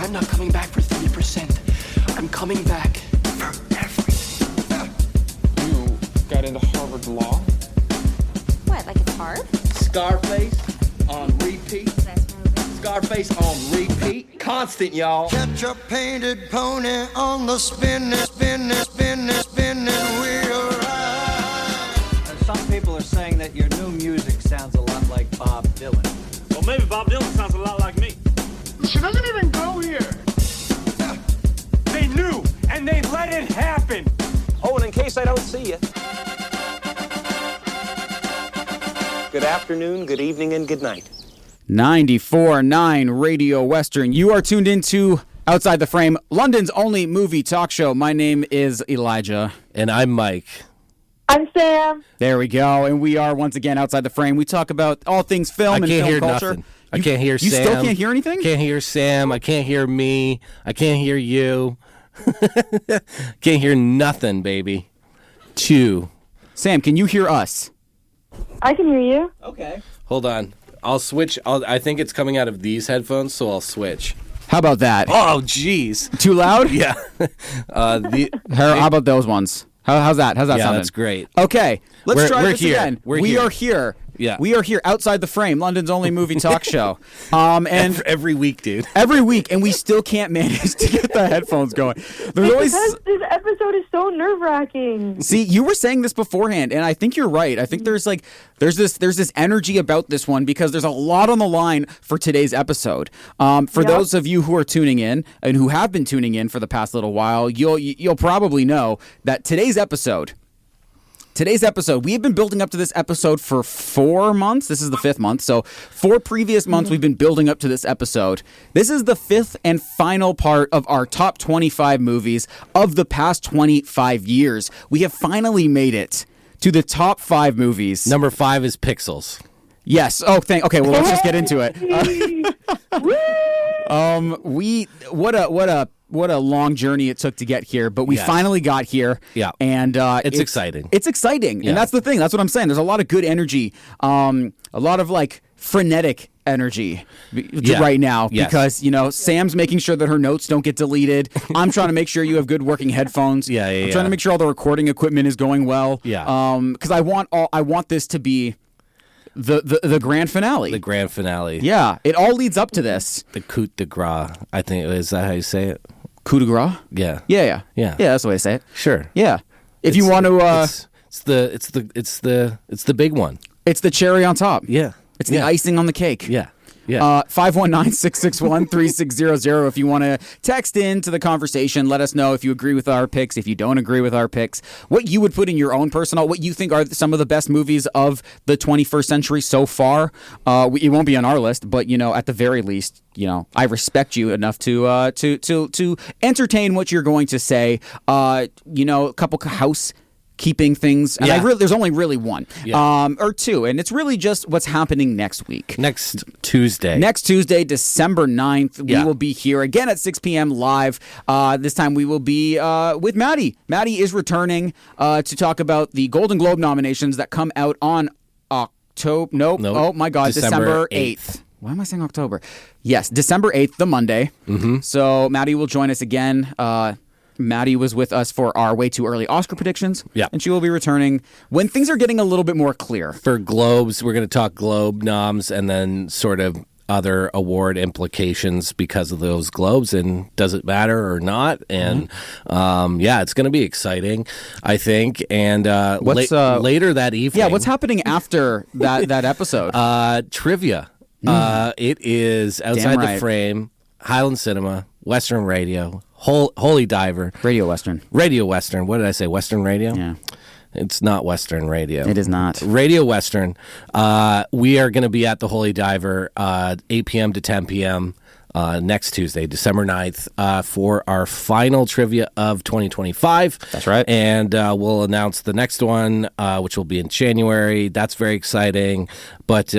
I'm not coming back for 30%. I'm coming back for everything. You got into Harvard Law? What, like it's hard? Scarface on repeat. Scarface on repeat. Constant, y'all. Catch a painted pony on the spinning wheel ride. Some people are saying that your new music sounds a lot like Bob Dylan. Well, maybe Bob Dylan sounds a lot like me. She doesn't even go here. They knew, and they let it happen. Oh, and in case I don't see you. Good afternoon, good evening, and good night. 94.9 Radio Western. You are tuned into Outside the Frame, London's only movie talk show. My name is Elijah. And I'm Mike. I'm Sam. There we go. And we are once again Outside the Frame. We talk about all things film and film culture. Nothing. I can't hear Sam. You still can't hear anything? Can't hear Sam. I can't hear me. I can't hear you. Can't hear nothing, baby. Chew. Sam, can you hear us? I can hear you. Okay. Hold on. I'll switch. I think it's coming out of these headphones, so I'll switch. How about that? Oh, jeez. Too loud? Yeah. How about those ones? How's that? How's that sound? Yeah, that's great. Okay, let's try this again. We are here. Yeah. We are here outside the frame, London's only movie talk show. And every week, dude. Every week, and we still can't manage to get the headphones going. There's always because this episode is so nerve-wracking. See, you were saying this beforehand, and I think you're right. I think there's this energy about this one because there's a lot on the line for today's episode. For those of you who are tuning in and who have been tuning in for the past little while, you'll probably know that today's episode, we have been building up to this episode for 4 months. This is the 5th month. So 4 previous months we've been building up to this episode. This is the 5th and final part of our top 25 movies of the past 25 years. We have finally made it to the top 5 movies. Number 5 is Pixels. Yes. Oh, okay, well, let's just get into it. What a long journey it took to get here, but we finally got here. Yeah. And it's exciting. It's exciting. Yeah. And that's the thing. That's what I'm saying. There's a lot of good energy, a lot of like frenetic energy right now because, Sam's making sure that her notes don't get deleted. I'm trying to make sure you have good working headphones. I'm trying to make sure all the recording equipment is going well. Yeah. Because I want this to be the grand finale. The grand finale. Yeah. It all leads up to this. The coup de grace, I think. Is that how you say it? Coup de grace? Yeah. Yeah, that's the way to say it. Sure. Yeah. If you want to it's the big one. It's the cherry on top. Yeah. It's the icing on the cake. Yeah. Yeah. 519-661-3600 if you want to text in to the conversation. Let us know if you agree with our picks, if you don't agree with our picks, what you would put in your own personal, what you think are some of the best movies of the 21st century so far. It won't be on our list, but at the very least, I respect you enough to entertain what you're going to say. A couple housekeeping things, and there's only really one, or two, and it's really just what's happening next week. Next Tuesday, December 9th, we will be here again at 6 p.m. live. This time we will be with Maddie. Maddie is returning to talk about the Golden Globe nominations that come out on October. Nope. Oh my God, December 8th. Why am I saying October? Yes, December 8th, the Monday. Mm-hmm. So Maddie will join us again. Maddie was with us for our way too early Oscar predictions. Yeah. And she will be returning when things are getting a little bit more clear. For Globes, we're going to talk Globe noms and then sort of other award implications because of those Globes, and does it matter or not? And it's going to be exciting, I think. And later that evening. Yeah, what's happening after that episode? Trivia. It is Outside the Frame, Highland Cinema, Western Radio, Holy Diver. Radio Western. What did I say? Western Radio? Yeah. It's not Western Radio. It is not. Radio Western. We are going to be at the Holy Diver 8 p.m. to 10 p.m. Next Tuesday, December 9th, for our final trivia of 2025. That's right. And we'll announce the next one, which will be in January. That's very exciting. But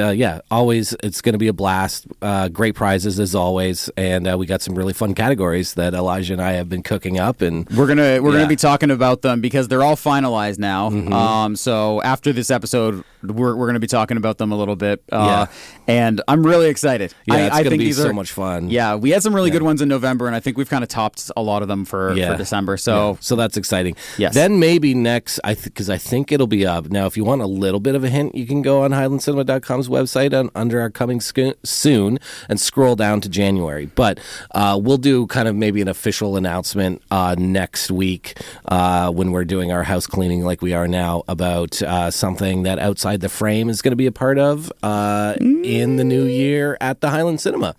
always, it's going to be a blast. Great prizes as always. And we got some really fun categories that Elijah and I have been cooking up. And we're gonna be talking about them because they're all finalized now. Mm-hmm. So after this episode, we're going to be talking about them a little bit. And I'm really excited. Yeah, it's going to be so much fun. fun. Yeah, we had some really good ones in November, and I think we've kind of topped a lot of them for December. So that's exciting. Yes. Then maybe next, because I think it'll be up. Now, if you want a little bit of a hint, you can go on HighlandCinema.com's website under our coming soon and scroll down to January. But we'll do kind of maybe an official announcement next week when we're doing our house cleaning like we are now about something that Outside the Frame is going to be a part of in the new year at the Highland Cinema.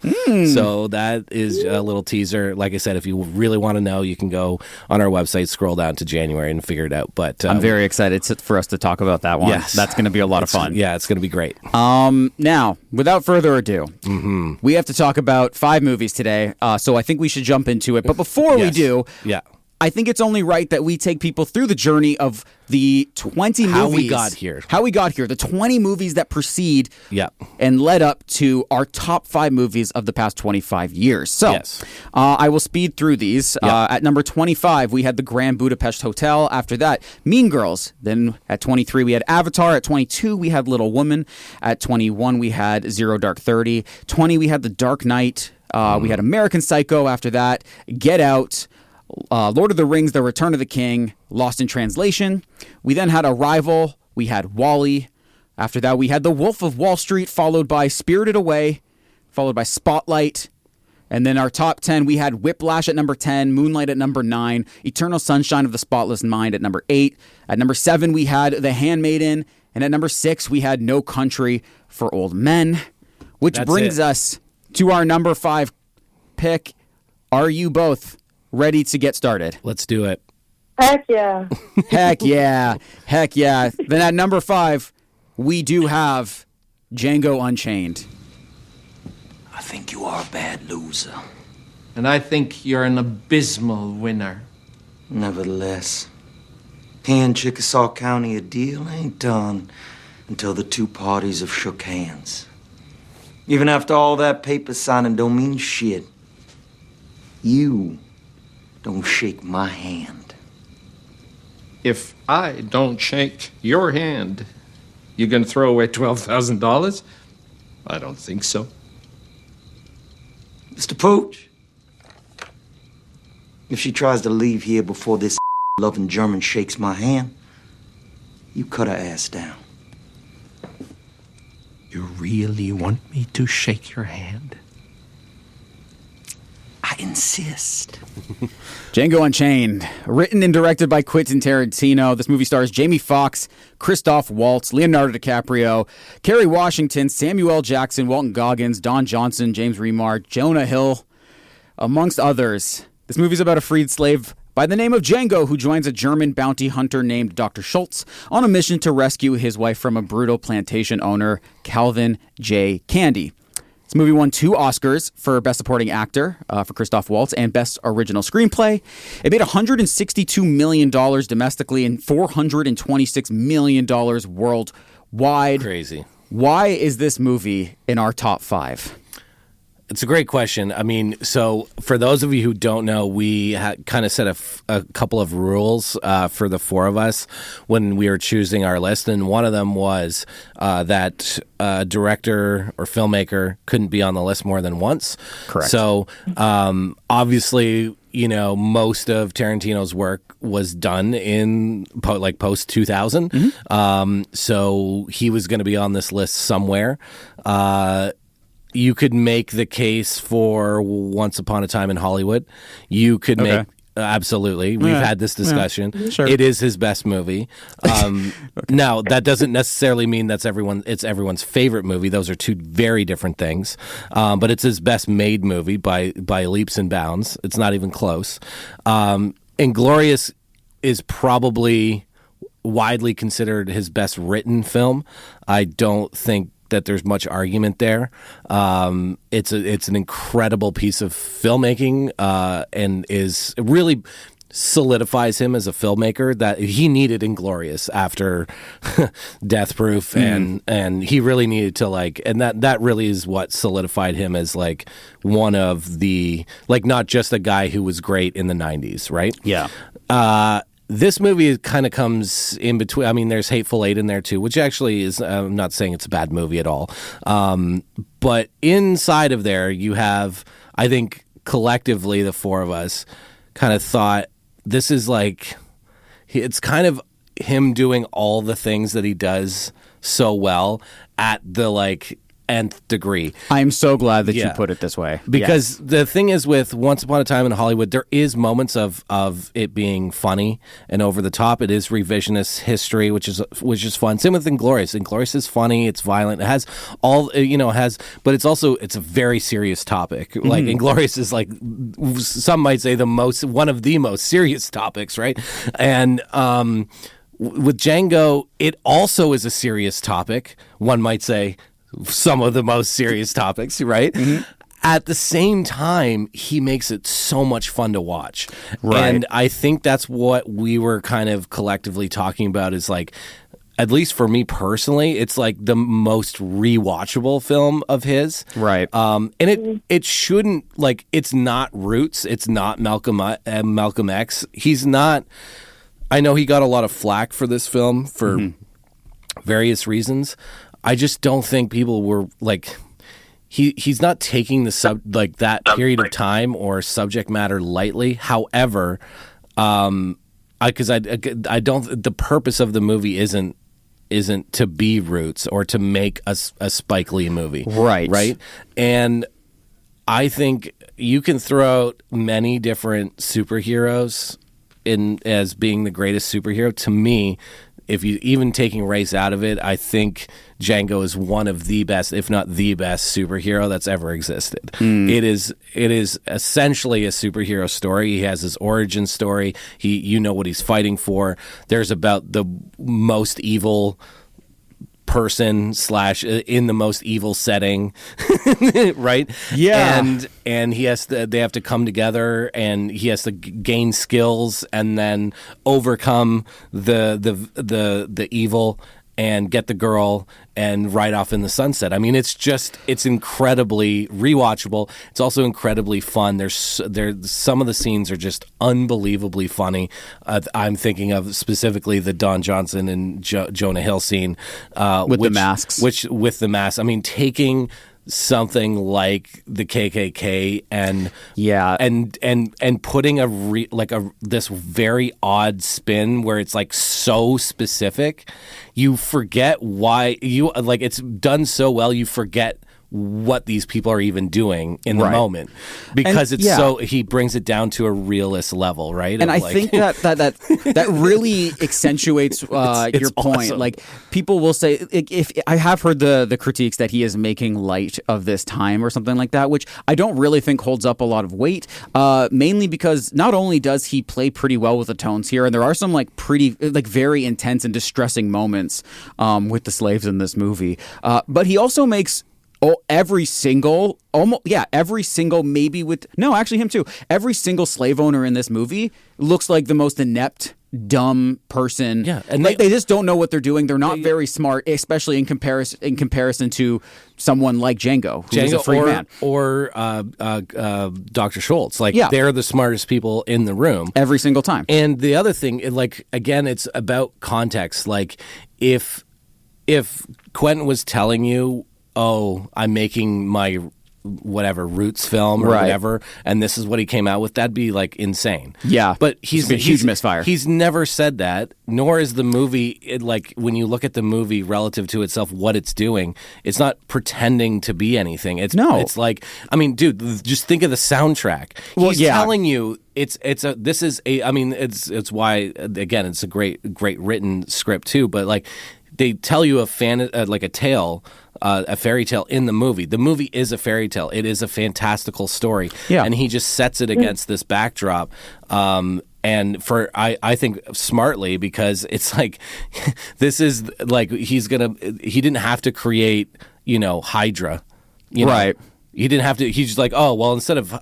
So that is a little teaser. Like I said, if you really want to know, you can go on our website, scroll down to January and figure it out. But I'm very excited for us to talk about that one. Yes. That's going to be a lot of fun. Yeah, it's going to be great. Now, without further ado, we have to talk about 5 movies today. So I think we should jump into it. But before we do, I think it's only right that we take people through the journey of the 20 movies. How we got here. The 20 movies that precede and led up to our top 5 movies of the past 25 years. So I will speed through these. At number 25, we had The Grand Budapest Hotel. After that, Mean Girls. Then at 23, we had Avatar. At 22, we had Little Woman. At 21, we had Zero Dark 30. 20, we had The Dark Knight. We had American Psycho. After that, Get Out. Lord of the Rings, The Return of the King, Lost in Translation. We then had Arrival. We had WALL-E. After that, we had The Wolf of Wall Street, followed by Spirited Away, followed by Spotlight. And then our top 10, we had Whiplash at number 10, Moonlight at number 9, Eternal Sunshine of the Spotless Mind at number 8. At number 7, we had The Handmaiden. And at number 6, we had No Country for Old Men. Which brings us to our number 5 pick. Are you both ready to get started? Let's do it. Heck yeah. Heck yeah. Heck yeah. Then at number 5, we do have Django Unchained. I think you are a bad loser. And I think you're an abysmal winner. Nevertheless, paying Chickasaw County a deal ain't done until the two parties have shook hands. Even after all that paper signing don't mean shit. You don't shake my hand. If I don't shake your hand, you gonna throw away $12,000? I don't think so. Mr. Pooch, if she tries to leave here before this loving German shakes my hand, you cut her ass down. You really want me to shake your hand? I insist. Django Unchained, written and directed by Quentin Tarantino. This movie stars Jamie Foxx, Christoph Waltz, Leonardo DiCaprio, Kerry Washington, Samuel L. Jackson, Walton Goggins, Don Johnson, James Remar, Jonah Hill, amongst others. This movie's about a freed slave by the name of Django who joins a German bounty hunter named Dr. Schultz on a mission to rescue his wife from a brutal plantation owner, Calvin J. Candy. This movie won 2 Oscars for Best Supporting Actor for Christoph Waltz and Best Original Screenplay. It made $162 million domestically and $426 million worldwide. Crazy. Why is this movie in our top 5? It's a great question. I mean, so for those of you who don't know, we kind of set a couple of rules for the 4 of us when we were choosing our list, and one of them was that a director or filmmaker couldn't be on the list more than once. Correct. So obviously, you know, most of Tarantino's work was done in post 2000. So he was going to be on this list somewhere. You could make the case for Once Upon a Time in Hollywood. You could make... Absolutely. We've had this discussion. Yeah, sure. It is his best movie. Now, that doesn't necessarily mean it's everyone's favorite movie. Those are 2 very different things. But it's his best made movie by leaps and bounds. It's not even close. Inglourious is probably widely considered his best written film. I don't think that there's much argument there. It's an incredible piece of filmmaking and is really solidifies him as a filmmaker that he needed Inglourious after Death Proof and he really needed to and that really is what solidified him as one of the not just a guy who was great in the 90s, right? Yeah. this movie kind of comes in between. I mean, there's Hateful Eight in there too, which actually is, I'm not saying it's a bad movie at all. But inside of there, you have, I think collectively, the four of us kind of thought this is like, it's kind of him doing all the things that he does so well at the like nth degree. I'm so glad that you put it this way. Because the thing is with Once Upon a Time in Hollywood, there is moments of it being funny and over the top. It is revisionist history, which is fun. Same with Inglourious. Inglourious is funny. It's violent. It has all, but it's also, it's a very serious topic. Mm-hmm. Like Inglourious is like, some might say one of the most serious topics, right? And, with Django, it also is a serious topic. One might say some of the most serious topics, right? Mm-hmm. At the same time, he makes it so much fun to watch. Right. And I think that's what we were kind of collectively talking about is like, at least for me personally, it's like the most rewatchable film of his. Right. And it shouldn't, like, it's not Roots. It's not Malcolm X. He's not, I know he got a lot of flack for this film for various reasons. I just don't think people were like, he's not taking the that period of time or subject matter lightly. However, because I don't, the purpose of the movie isn't to be Roots or to make a Spike Lee movie, right? And I think you can throw out many different superheroes as being the greatest superhero. To me, if you even taking race out of it, I think Django is one of the best, if not the best, superhero that's ever existed. It is essentially a superhero story. He has his origin story. You know what he's fighting for. There's about the most evil person / in the most evil setting, right? Yeah. And they have to come together, and he has to gain skills and then overcome the evil and get the girl and ride off in the sunset. I mean, it's incredibly rewatchable. It's also incredibly fun. There's some of the scenes are just unbelievably funny. I'm thinking of specifically the Don Johnson and Jonah Hill scene with the masks. With the masks. I mean, taking something like the KKK and putting this very odd spin where it's like so specific, you forget why it's done so well, you forget what these people are even doing in the moment, because he brings it down to a realist level, right? And I think that really accentuates your point. Awesome. Like, people will say, if I have heard the critiques that he is making light of this time or something like that, which I don't really think holds up a lot of weight, mainly because not only does he play pretty well with the tones here, and there are some very intense and distressing moments with the slaves in this movie, but he also makes every single slave owner in this movie looks like the most inept, dumb person. Yeah, and they just don't know what they're doing. They're not very smart, especially in comparison to someone like Django, who is a free man, or Dr. Schultz. They're the smartest people in the room every single time. And the other thing, again, it's about context. Like, if Quentin was telling you, oh, I'm making my whatever Roots film or whatever, and this is what he came out with, that'd be like insane. Yeah, but he's a huge misfire. He's never said that, nor is the movie when you look at the movie relative to itself, what it's doing, it's not pretending to be anything. It's like, I mean, dude, just think of the soundtrack. He's telling you it's why, again, it's a great written script too, but like, they tell you a tale, a fairy tale in the movie. The movie is a fairy tale. It is a fantastical story. Yeah. And he just sets it against this backdrop. And I think smartly, because it's like, this is like, he didn't have to create, Hydra. Right. He didn't have to. He's just like, oh well, instead of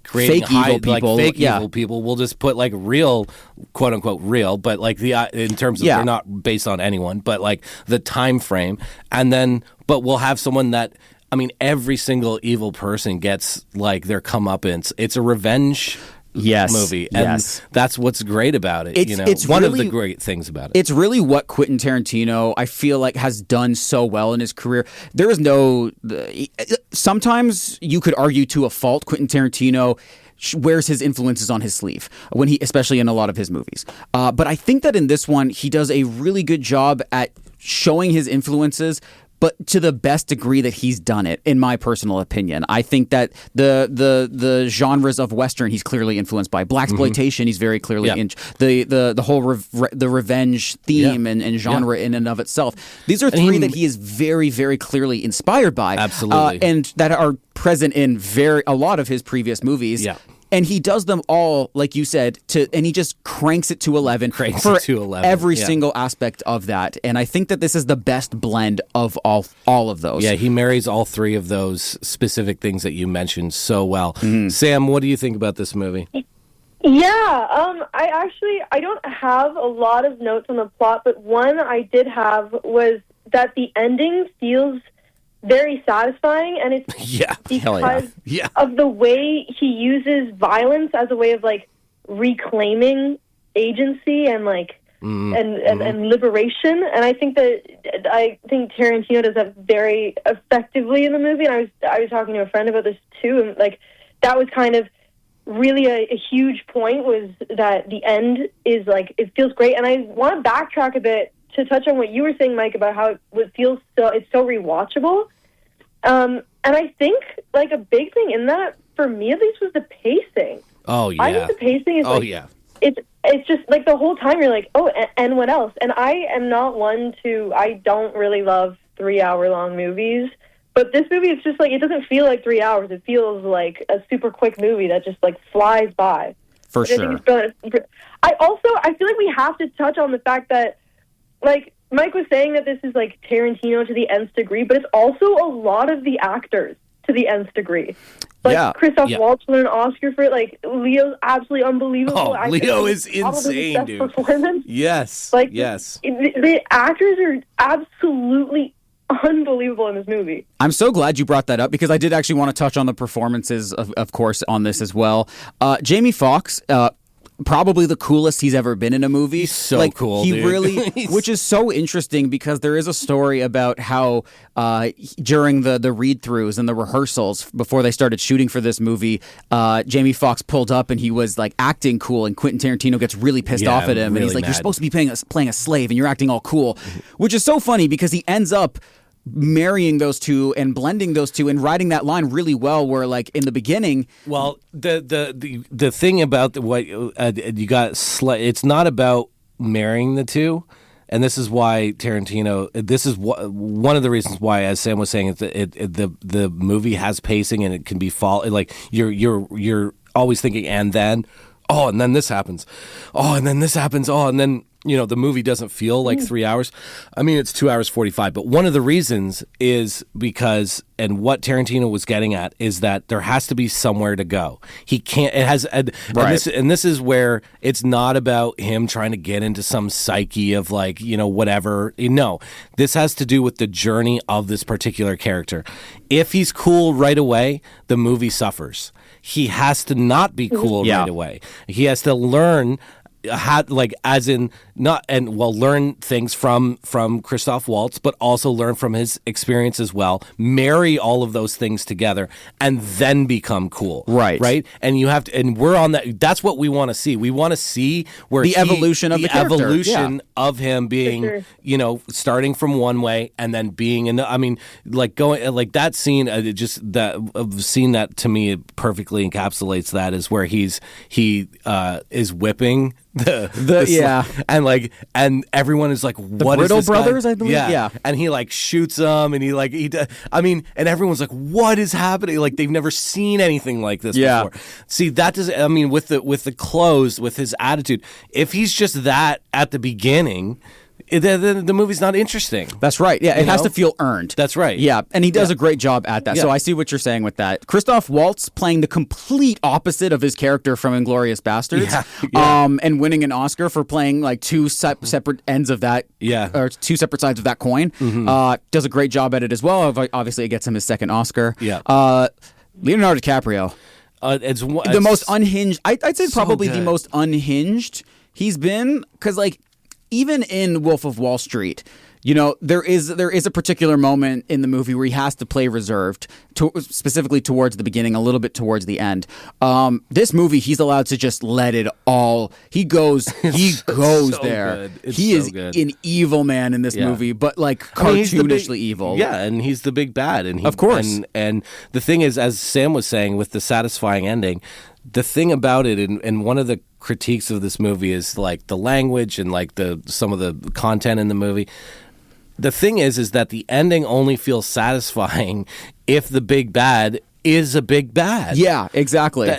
creating fake evil people, we'll just put real, quote unquote real, but in terms of they're not based on anyone, but the time frame, but we'll have someone that, I mean, every single evil person gets their comeuppance. It's a revenge movie, and that's what's great about it. It's one of the great things about it. It's really what Quentin Tarantino, I feel like, has done so well in his career. There is sometimes you could argue to a fault, Quentin Tarantino wears his influences on his sleeve especially in a lot of his movies. But I think that in this one, he does a really good job at showing his influences, but to the best degree that he's done it, in my personal opinion. I think that the genres of Western he's clearly influenced by. Blaxploitation he's very clearly in the whole the revenge theme and genre in and of itself. These are three that he is very, very clearly inspired by. Absolutely. And that are present in a lot of his previous movies. Yeah. And he does them all, like you said, and he just cranks it to 11 for every single aspect of that. And I think that this is the best blend of all of those. Yeah, he marries all three of those specific things that you mentioned so well. Sam, what do you think about this movie? Yeah, I don't have a lot of notes on the plot, but one I did have was that the ending feels very satisfying, and it's because of the way he uses violence as a way of like reclaiming agency and like and liberation. And I think Tarantino does that very effectively in the movie. And I was talking to a friend about this too, and like that was kind of really a huge point, was that the end is like, it feels great. And I want to backtrack a bit to touch on what you were saying, Mike, about how it feels it's so rewatchable. And I think, like, a big thing in that, for me at least, was the pacing. Oh, yeah. I think the pacing is, it's just, like, the whole time you're like, oh, and what else? And I am not one I don't really love 3-hour-long movies, but this movie is just, like, it doesn't feel like 3 hours. It feels like a super quick movie that just, like, flies by. For sure. I feel like we have to touch on the fact that, like, Mike was saying that this is like Tarantino to the nth degree, but it's also a lot of the actors to the nth degree. Like Christoph Waltz won an Oscar for it. Like Leo's absolutely unbelievable. Oh, Leo is insane, dude. Performance. Yes, like yes. The actors are absolutely unbelievable in this movie. I'm so glad you brought that up, because I did actually want to touch on the performances, of course, on this as well. Jamie Foxx. Probably the coolest he's ever been in a movie. He's so cool, he dude. really, which is so interesting, because there is a story about how during the read-throughs and the rehearsals before they started shooting for this movie, Jamie Foxx pulled up and he was like acting cool, and Quentin Tarantino gets really pissed off at him, really and he's like, mad. "You're supposed to be playing a slave, and you're acting all cool," which is so funny, because he ends up marrying those two and blending those two and writing that line really well, where like in the beginning, the thing about what you got, it's not about marrying the two, and this is why Tarantino, this is one of the reasons why, as Sam was saying, the movie has pacing and it can be like you're always thinking, and then this happens, and then this happens, and then the movie doesn't feel like 3 hours. I mean, it's 2 hours 45. But one of the reasons is because, and what Tarantino was getting at, is that there has to be somewhere to go. He can't. It has, and this is where it's not about him trying to get into some psyche of like whatever. No, this has to do with the journey of this particular character. If he's cool right away, the movie suffers. He has to not be cool right away. He has to learn. Learn things from Christoph Waltz, but also learn from his experience as well. Marry all of those things together, and then become cool. Right. And you have to, and we're on that. That's what we want to see. We want to see where the evolution of the character. Evolution of him being, starting from one way and then being in. I mean, like going like that scene. Scene that to me perfectly encapsulates that is where he is whipping. And everyone is like, what is this brothers guy? I believe and he like shoots them, and and everyone's like, what is happening? Like they've never seen anything like this before. See, that does, with the close, with his attitude, if he's just that at the beginning, the movie's not interesting. That's right. Yeah, it has to feel earned. That's right. Yeah, and he does a great job at that. Yeah. So I see what you're saying with that. Christoph Waltz playing the complete opposite of his character from Inglourious Basterds, and winning an Oscar for playing like two separate ends of that, or two separate sides of that coin. Does a great job at it as well. Obviously, it gets him his second Oscar. Yeah. Leonardo DiCaprio. the most unhinged. I'd say so probably the good. most unhinged he's been, because like even in Wolf of Wall Street, you know, there is a particular moment in the movie where he has to play reserved, specifically towards the beginning, a little bit towards the end. This movie, he's allowed to just let it all. He goes so there. Good. It's He so is good. an evil man in this movie, but like I mean, he's the cartoonishly evil. Yeah, and he's the big bad, and Of course. And the thing is, as Sam was saying, with the satisfying ending, the thing about it, and one of the critiques of this movie is like the language and like some of the content in the movie. The thing is that the ending only feels satisfying if the big bad is a big bad. Yeah, exactly.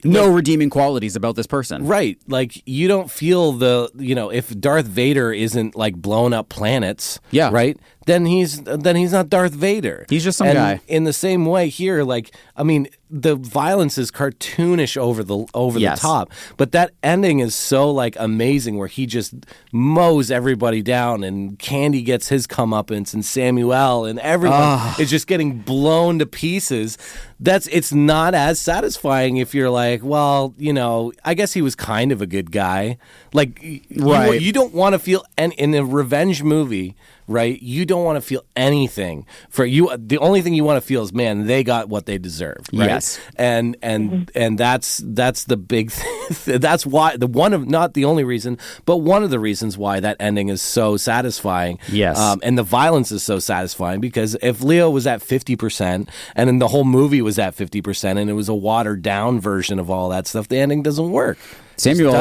No redeeming qualities about this person. Right. Like, you don't feel if Darth Vader isn't like blown up planets, yeah, right? Then he's not Darth Vader. He's just some guy. In the same way here, like, I mean, the violence is cartoonish over the top, but that ending is so like amazing, where he just mows everybody down, and Candy gets his comeuppance, and Samuel and everyone is just getting blown to pieces. It's not as satisfying if you're like, well, you know, I guess he was kind of a good guy. Like, right. You don't want to feel in a revenge movie. Right, you don't want to feel anything for you. The only thing you want to feel is, man, they got what they deserved. Right? Yes, and that's the big thing. That's why not the only reason, but one of the reasons why that ending is so satisfying. Yes, and the violence is so satisfying, because if Leo was at 50% and then the whole movie was at 50% and it was a watered down version of all that stuff, the ending doesn't work. Samuel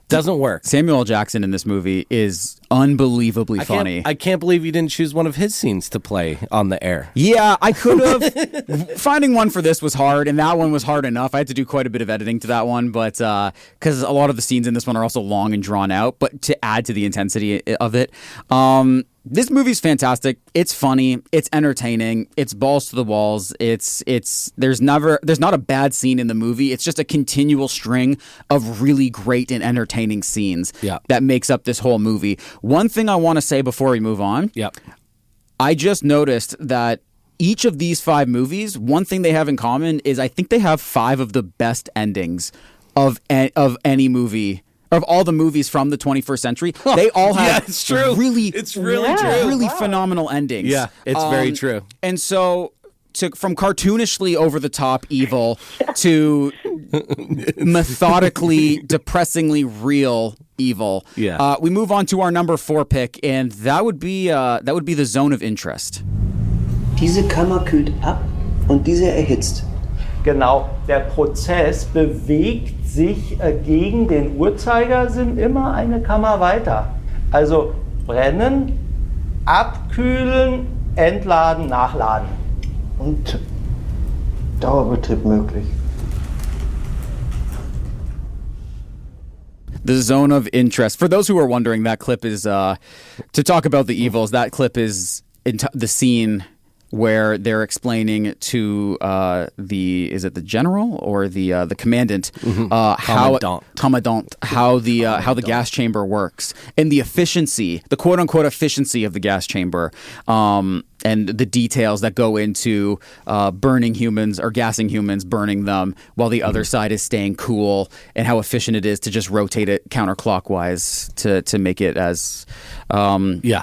doesn't work. Samuel L. Jackson in this movie is unbelievably funny. I can't believe you didn't choose one of his scenes to play on the air. Yeah, I could have. Finding one for this was hard, and that one was hard enough. I had to do quite a bit of editing to that one, but because a lot of the scenes in this one are also long and drawn out, but to add to the intensity of it. This movie's fantastic. It's funny. It's entertaining. It's balls to the walls. There's not a bad scene in the movie. It's just a continual string of really great and entertaining scenes that makes up this whole movie. One thing I want to say before we move on. Yep. I just noticed that each of these 5 movies, one thing they have in common is I think they have 5 of the best endings of any movie. Of all the movies from the 21st century, they all have it's true. It's really true. Really phenomenal endings. Yeah, it's very true. And so, from cartoonishly over the top evil to methodically, depressingly real evil. Yeah. We move on to our number 4 pick, and that would be the Zone of Interest. Diese Kammer kühlt ab und diese erhitzt. Genau, der Prozess bewegt sich gegen den Uhrzeigersinn immer eine Kammer weiter. Also brennen, abkühlen, entladen, nachladen. Und Dauerbetrieb möglich. The Zone of Interest. For those who are wondering, that clip is to talk about the evils. That clip is the scene where they're explaining to is it the general or the commandant commandant how the gas chamber works, and the efficiency, the quote unquote efficiency of the gas chamber, and the details that go into burning humans or gassing humans, burning them while the other side is staying cool, and how efficient it is to just rotate it counterclockwise to make it as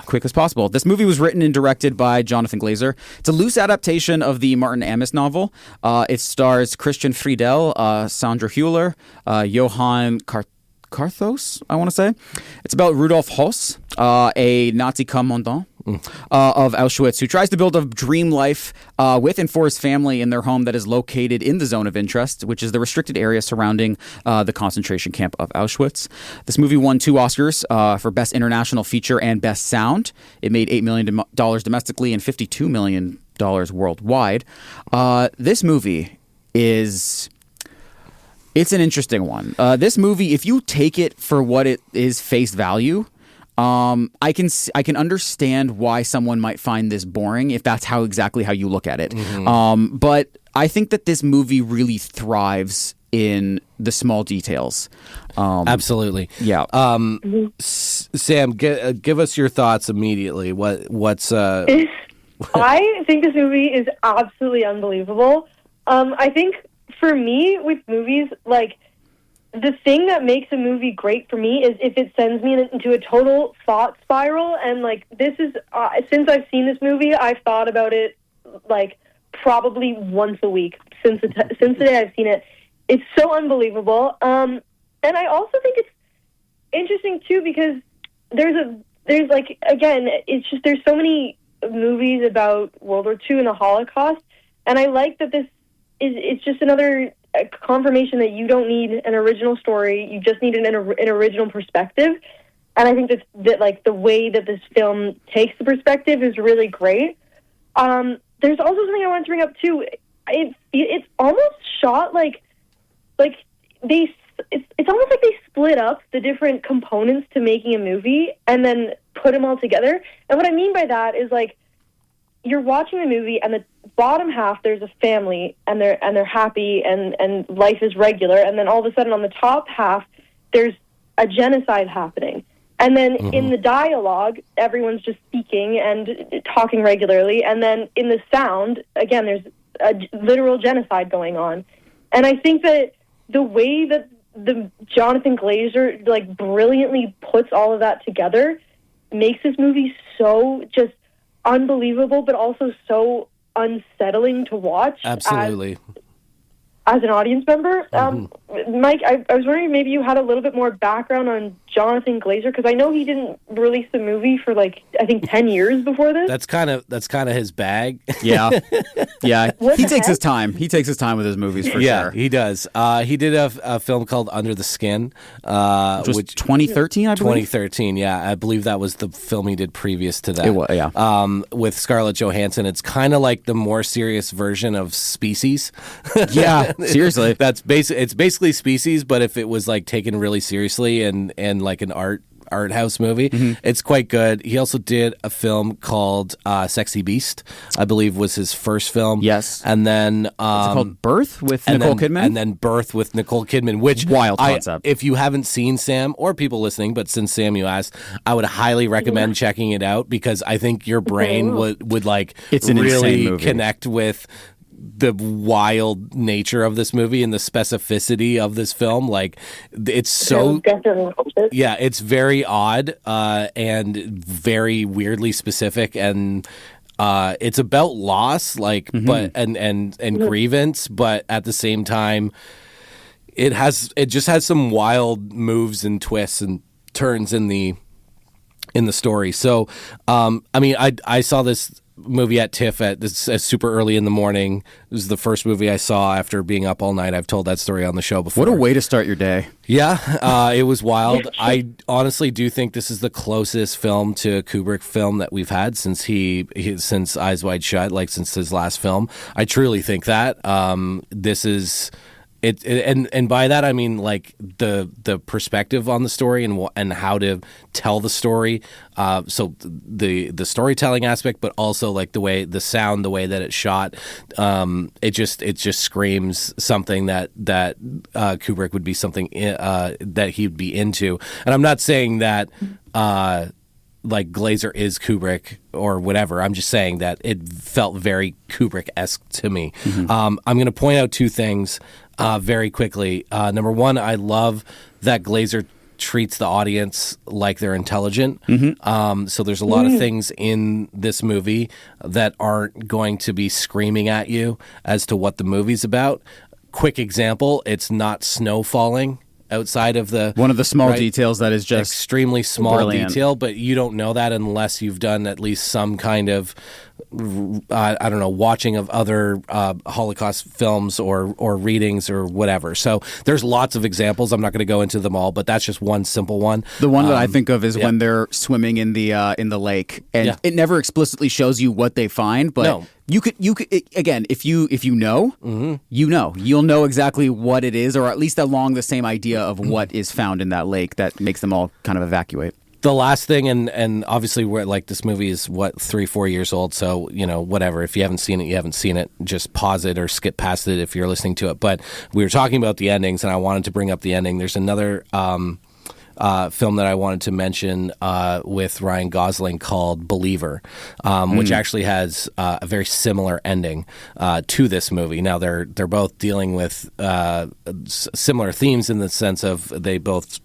quick as possible. This movie was written and directed by Jonathan Glazer. It's a loose adaptation of the Martin Amis novel. It stars Christian Friedel, Sandra Hüller, Johann Karthos, I want to say. It's about Rudolf Höss, a Nazi commandant of Auschwitz, who tries to build a dream life with and for his family in their home that is located in the Zone of Interest, which is the restricted area surrounding the concentration camp of Auschwitz. This movie won 2 Oscars for Best International Feature and Best Sound. It made $8 million domestically and $52 million worldwide. This movie is... It's an interesting one. This movie, if you take it for what it is face value, I can understand why someone might find this boring if that's exactly how you look at it. Mm-hmm. But I think that this movie really thrives in the small details. Absolutely. Yeah. Sam, give us your thoughts immediately. What's I think this movie is absolutely unbelievable. I think for me, with movies, like, the thing that makes a movie great for me is if it sends me into a total thought spiral. And, like, this is, since I've seen this movie, I've thought about it, like, probably once a week since the day I've seen it. It's so unbelievable. And I also think it's interesting, too, because there's like, again, it's just, there's so many movies about World War II and the Holocaust. And I like that it's just another confirmation that you don't need an original story. You just need an original perspective. And I think that like the way that this film takes the perspective is really great. There's also something I wanted to bring up too. It's almost shot like it's almost like they split up the different components to making a movie and then put them all together. And what I mean by that is, like, you're watching a movie and the bottom half there's a family and they're happy and life is regular, and then all of a sudden on the top half there's a genocide happening. And then in the dialogue, everyone's just speaking and talking regularly. And then in the sound, again, there's a literal genocide going on. And I think that the way that the Jonathan Glazer, like, brilliantly puts all of that together makes this movie so just unbelievable, but also so unsettling to watch. Absolutely. As an audience member. Mike, I was wondering if maybe you had a little bit more background on Jonathan Glazer, because I know he didn't release the movie for, like, I think 10 years before this. That's kind of his bag. Yeah. Yeah. He takes his time. He takes his time with his movies, for sure. Yeah, he does. He did a film called Under the Skin. Which 2013, I believe? 2013, yeah. I believe that was the film he did previous to that. It was, yeah. With Scarlett Johansson. It's kind of like the more serious version of Species. Yeah. Seriously, it's basically Species, but if it was, like, taken really seriously and like an art house movie, it's quite good. He also did a film called Sexy Beast, I believe was his first film. Yes, and then is it called Birth with Nicole Kidman, and then Birth with Nicole Kidman, which wild concept. If you haven't seen, Sam, or people listening, but since Sam you asked, I would highly recommend checking it out, because I think your brain would like it's an really connect with the wild nature of this movie and the specificity of this film. Like, it's so, yeah, it's very odd and very weirdly specific, and it's about loss, like, but and grievance, but at the same time it just has some wild moves and twists and turns in the story. So I mean, I saw this movie at TIFF at super early in the morning. It was the first movie I saw after being up all night. I've told that story on the show before. What a way to start your day. Yeah, it was wild. I honestly do think this is the closest film to a Kubrick film that we've had since since Eyes Wide Shut, like since his last film. I truly think that. This is... And by that I mean, like, the perspective on the story and how to tell the story. So the storytelling aspect, but also, like, the sound, the way that it's shot. It just screams something that Kubrick would be something that he'd be into. And I'm not saying that like Glazer is Kubrick or whatever. I'm just saying that it felt very Kubrick-esque to me. I'm going to point out two things very quickly. Number one, I love that Glazer treats the audience like they're intelligent. So there's a lot of things in this movie that aren't going to be screaming at you as to what the movie's about. Quick example, it's not snow falling outside of one of the small details that is just extremely small brilliant. Detail, but you don't know that unless you've done at least some kind of I don't know, watching of other Holocaust films or readings or whatever. So there's lots of examples. I'm not going to go into them all, but that's just one simple one. The one that I think of is when they're swimming in the lake, and it never explicitly shows you what they find, but you could again, if you know, you'll know exactly what it is, or at least along the same idea of what is found in that lake that makes them all kind of evacuate. The last thing, and obviously we're like, this movie is 3-4 years old, so whatever. If you haven't seen it, you haven't seen it. Just pause it or skip past it if you're listening to it. But we were talking about the endings, and I wanted to bring up the ending. There's another film that I wanted to mention with Ryan Gosling called Believer, which actually has a very similar ending to this movie. Now they're both dealing with similar themes in the sense of they both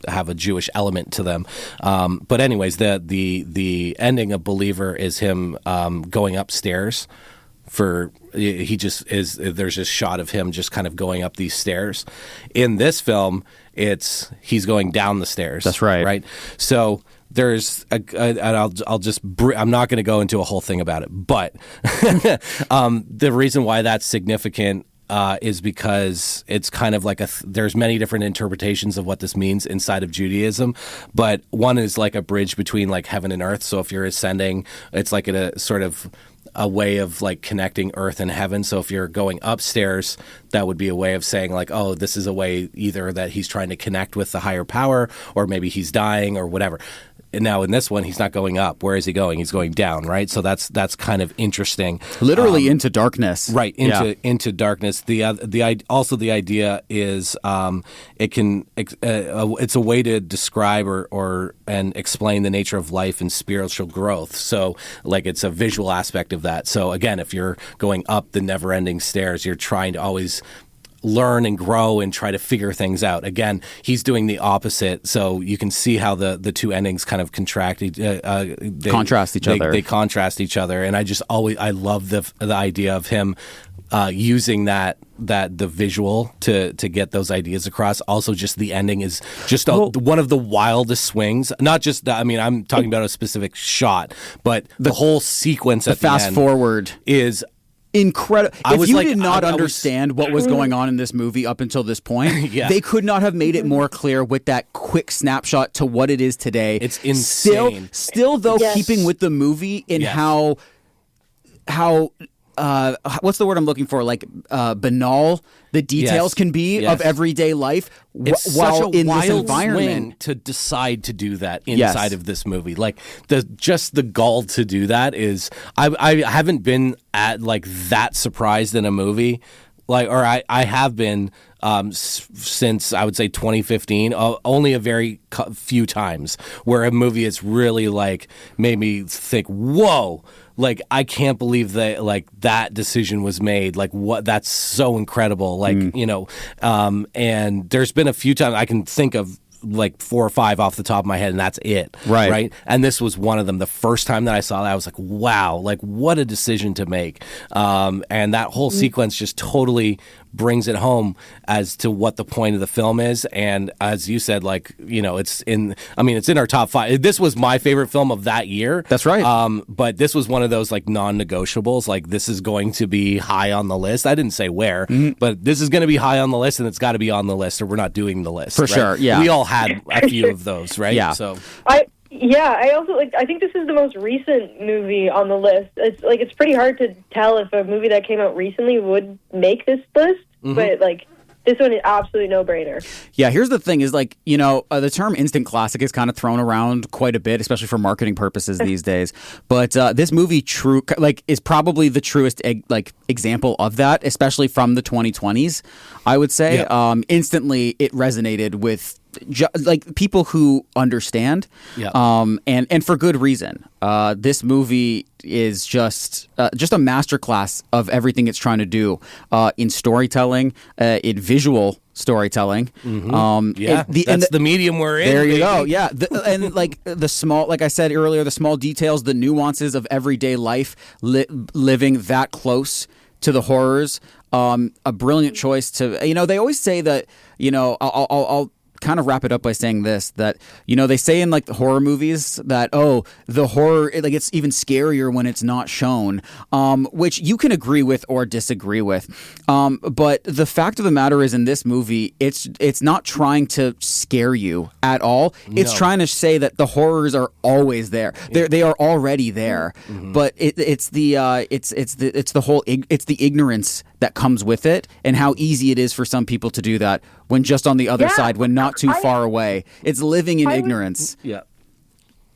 have a Jewish element to them. But anyways, the ending of Believer is him going upstairs. He just is. There's this shot of him just kind of going up these stairs. In this film, he's going down the stairs. That's right. Right. So there's and I'm not going to go into a whole thing about it, but the reason why that's significant is because it's kind of like there's many different interpretations of what this means inside of Judaism, but one is like a bridge between like heaven and earth. So if you're ascending, it's like a sort of a way of like connecting earth and heaven. So if you're going upstairs, that would be a way of saying like, oh, this is a way either that he's trying to connect with the higher power, or maybe he's dying or whatever. And now in this one, he's not going up. Where is he going? He's going down, right? So that's kind of interesting. Literally into darkness, right? Into darkness. Also the idea is it's a way to describe and explain the nature of life and spiritual growth. So like it's a visual aspect of that. So again, if you're going up the never-ending stairs, you're trying to always learn and grow and try to figure things out. Again, he's doing the opposite, so you can see how the two endings kind of contrast each other. They contrast each other, and I love the idea of him using that the visual to get those ideas across. Also, just the ending is just one of the wildest swings. Not just I'm talking about a specific shot, but the whole sequence at the end. Fast forward is incredible. If you did not understand what was going on in this movie up until this point, they could not have made it more clear with that quick snapshot to what it is today. It's insane. Still though, keeping with the movie in how what's the word I'm looking for? Like banal the details can be of everyday life. It's while such a in wild this environment swing to decide to do that inside of this movie. Like the gall to do that is I haven't been at like that surprised in a movie. I have been since I would say 2015, only a very few times where a movie has really like made me think, whoa. Like, I can't believe that, like, that decision was made. Like, what? That's so incredible. Like, and there's been a few times I can think of like 4 or 5 off the top of my head, and that's it. Right. And this was one of them. The first time that I saw that, I was like, wow, like, what a decision to make. And that whole sequence just totally brings it home as to what the point of the film is. And as you said, like, it's in our top 5. This was my favorite film of that year. That's right. But this was one of those like non-negotiables. Like, this is going to be high on the list. I didn't say where, but this is going to be high on the list, and it's got to be on the list, or we're not doing the list. For sure. Yeah. We all had a few of those, right? Yeah. So I also I think this is the most recent movie on the list. It's pretty hard to tell if a movie that came out recently would make this list, but like this one is absolutely no-brainer. Yeah, here's the thing is like, the term instant classic is kind of thrown around quite a bit, especially for marketing purposes these days. But this movie is probably the truest example of that, especially from the 2020s, I would say. Yeah. Instantly, it resonated with people who understand, and for good reason. This movie is just a masterclass of everything it's trying to do in storytelling, in visual storytelling. That's the medium we're in. There you go. Yeah, and like the small, like I said earlier, the small details, the nuances of everyday life, living that close to the horrors. A brilliant choice to, they always say that, I'll kind of wrap it up by saying this, that they say in like the horror movies that the horror, like, it's even scarier when it's not shown, which you can agree with or disagree with, but the fact of the matter is, in this movie, it's not trying to scare you at all. It's trying to say that the horrors are always there. They are already there, but it's the ignorance that comes with it, and how easy it is for some people to do that when just on the other side, when not too far away. It's living in ignorance.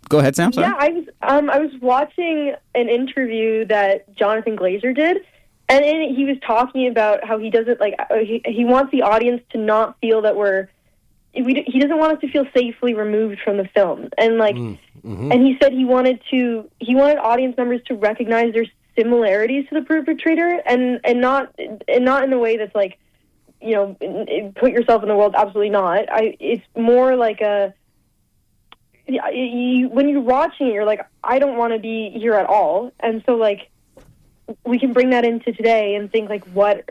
Go ahead, Sam. Sorry. Yeah, I was watching an interview that Jonathan Glazer did, and in it he was talking about how he doesn't he wants the audience to not feel that we're he doesn't want us to feel safely removed from the film, and like, and he said he wanted audience members to recognize their similarities to the perpetrator, and not in the way that's like, you know, put yourself in the world. Absolutely not. It's more like when you're watching it, you're like, I don't want to be here at all, and so like, we can bring that into today and think like, what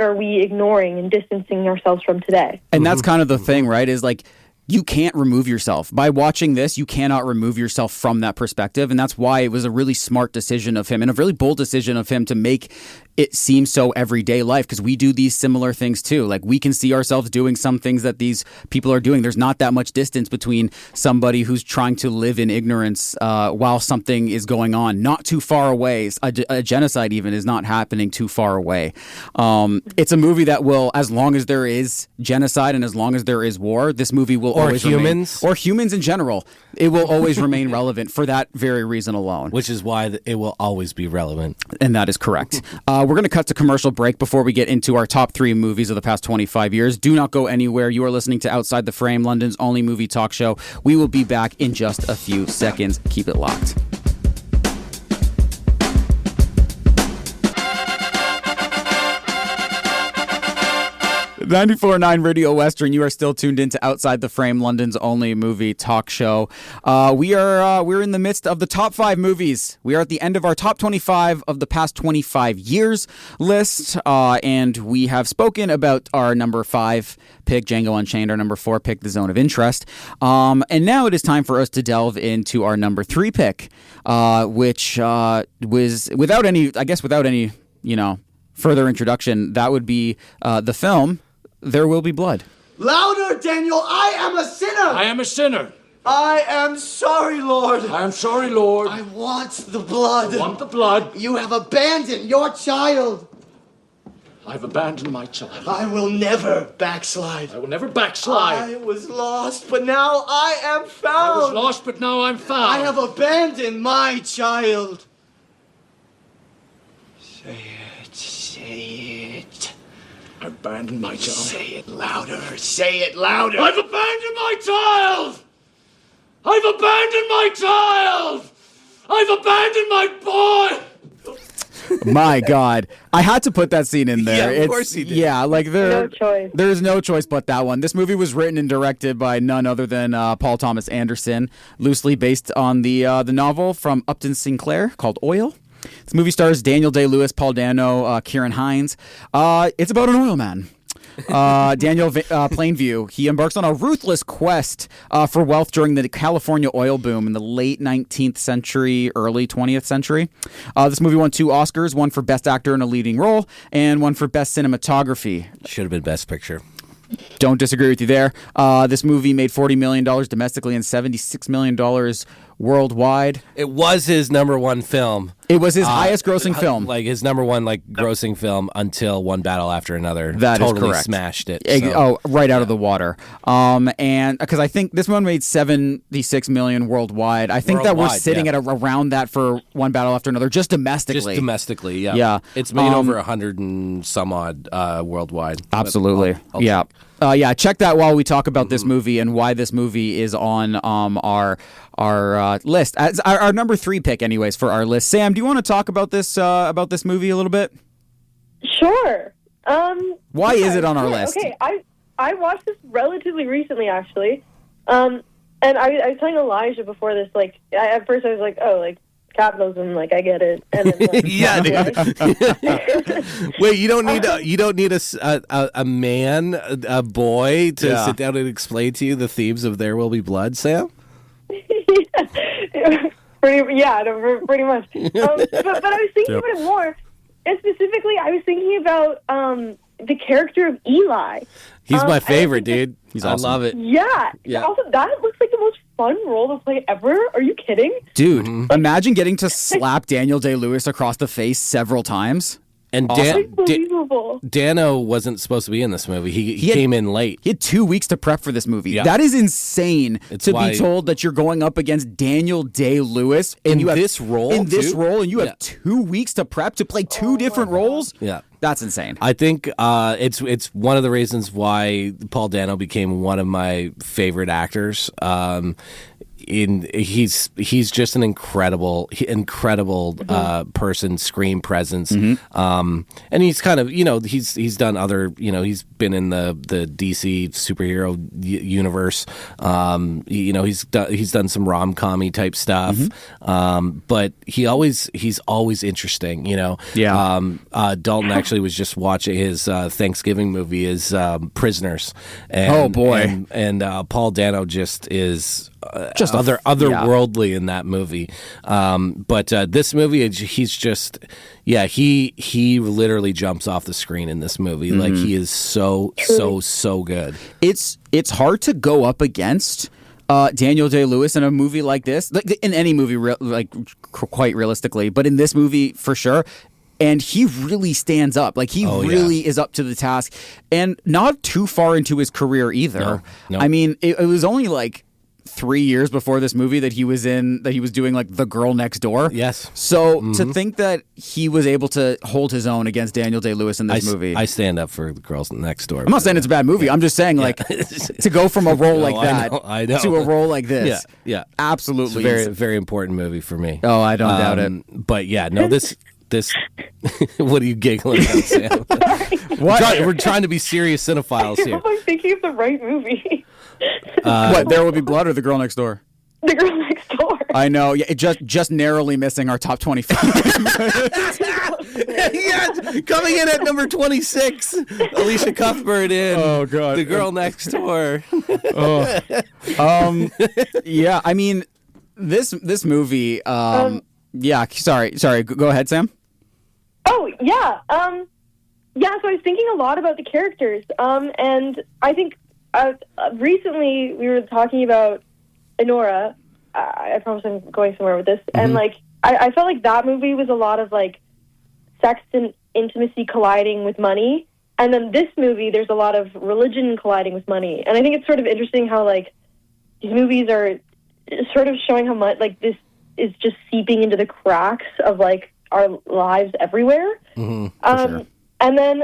are we ignoring and distancing ourselves from today? And that's kind of the thing, right? Is like, you can't remove yourself. By watching this, you cannot remove yourself from that perspective. And that's why it was a really smart decision of him and a really bold decision of him to make it seem so everyday life, because we do these similar things too. Like, we can see ourselves doing some things that these people are doing. There's not that much distance between somebody who's trying to live in ignorance while something is going on not too far away. A genocide even is not happening too far away. It's a movie that will, as long as there is genocide and as long as there is war, this movie will always humans remain, or humans in general, it will always remain relevant for that very reason alone. Which is why it will always be relevant. And that is correct. We're going to cut to commercial break before we get into our top 3 movies of the past 25 years. Do not go anywhere. You are listening to Outside the Frame, London's only movie talk show. We will be back in just a few seconds. Keep it locked. 94.9 Radio Western. You are still tuned into Outside the Frame, London's only movie talk show. We're in the midst of the top 5 movies. We are at the end of our top 25 of the past 25 years list, and we have spoken about our number 5 pick, Django Unchained, our number 4 pick, The Zone of Interest, and now it is time for us to delve into our number 3 pick, which was without any further introduction. That would be the film There Will Be Blood. Louder, Daniel! I am a sinner! I am a sinner. I am sorry, Lord. I am sorry, Lord. I want the blood. I want the blood. You have abandoned your child. I've abandoned my child. I will never backslide. I will never backslide. I was lost, but now I am found. I was lost, but now I'm found. I have abandoned my child. Say it. I abandoned my child. Say it louder. Say it louder. I've abandoned my child. I've abandoned my child. I've abandoned my boy. My God, I had to put that scene in there. Yeah, of course you did. Yeah, like No choice. there's no choice but that one. This movie was written and directed by none other than Paul Thomas Anderson, loosely based on the novel from Upton Sinclair called Oil. This movie stars Daniel Day-Lewis, Paul Dano, Kieran Hines. It's about an oil man. Daniel Plainview. He embarks on a ruthless quest for wealth during the California oil boom in the late 19th century, early 20th century. This movie won 2 Oscars, one for Best Actor in a Leading Role and one for Best Cinematography. Should have been Best Picture. Don't disagree with you there. This movie made $40 million domestically and $76 million worldwide. It was his number 1 film. It was his highest grossing film. Like his number 1 grossing film until One Battle After Another. That totally is correct. Smashed it. Right out of the water. And because I think this one made $76 million worldwide. I think that we're sitting at around that for One Battle After Another, just domestically. Just domestically, yeah. Yeah. It's made over 100 and some odd worldwide. Absolutely. Yeah. Check that while we talk about this movie and why this movie is on our list as our number 3 pick, anyways, for our list. Sam, do you want to talk about this movie a little bit? Sure. Why is it on our list? Okay, I watched this relatively recently, actually, and I was telling Elijah before this. Like, at first I was like, oh, like capitalism, like I get it. And then, like, yeah, dude. Wait, you don't need a boy to sit down and explain to you the themes of There Will Be Blood, Sam? Pretty much. But I was thinking about it more, and specifically, I was thinking about the character of Eli. He's my favorite, dude. I love it. Yeah. Also, that looks like the most fun role to play ever. Are you kidding? Dude, imagine getting to slap Daniel Day-Lewis across the face several times. And Unbelievable. Dano wasn't supposed to be in this movie. He came in late. He had 2 weeks to prep for this movie. Yeah. That is insane to why- be told that you're going up against Daniel Day-Lewis In you have, this role, in this too? role, and you have Yeah. 2 weeks to prep to play 2 different roles. Yeah. That's insane. I think it's one of the reasons why Paul Dano became one of my favorite actors. He's just an incredible person, screen presence, and he's kind of he's done other he's been in the DC superhero universe. He's done some rom-com-y type stuff, but he's always interesting. Dalton actually was just watching his Thanksgiving movie, is Prisoners. And, oh boy, and Paul Dano just is. Just otherworldly in that movie, but this movie, he's just he literally jumps off the screen in this movie. Like he is so good. It's hard to go up against Daniel Day-Lewis in a movie like this, like in any movie, quite realistically, but in this movie for sure. And he really stands up. Like, he really is up to the task, and not too far into his career either. No. I mean, it was only like 3 years before this movie that he was doing like The Girl Next Door. Yes. So to think that he was able to hold his own against Daniel Day-Lewis in this movie. I stand up for The Girls Next Door. I'm not saying it's a bad movie. I'm just saying like to go from a role like that I know. to a role like this. Yeah. Absolutely. It's a very, very important movie for me. Oh, I don't doubt it. But yeah, no, this what are you giggling about, Sam? We're trying to be serious cinephiles here. I'm thinking of the right movie. What, There Will Be Blood or The Girl Next Door? The Girl Next Door. I know. Yeah, it just narrowly missing our top 25. Yeah, coming in at number 26, Alicia Cuthbert in Oh god, The Girl Next Door. Yeah, I mean this movie. Yeah, sorry. Go ahead, Sam. Oh yeah. Yeah. So I was thinking a lot about the characters. And I think recently we were talking about Enora. I promise I'm going somewhere with this. And like, I felt like that movie was a lot of like sex and intimacy colliding with money. And then this movie, there's a lot of religion colliding with money. And I think it's sort of interesting how like these movies are sort of showing how much like this is just seeping into the cracks of like our lives everywhere. Sure. And then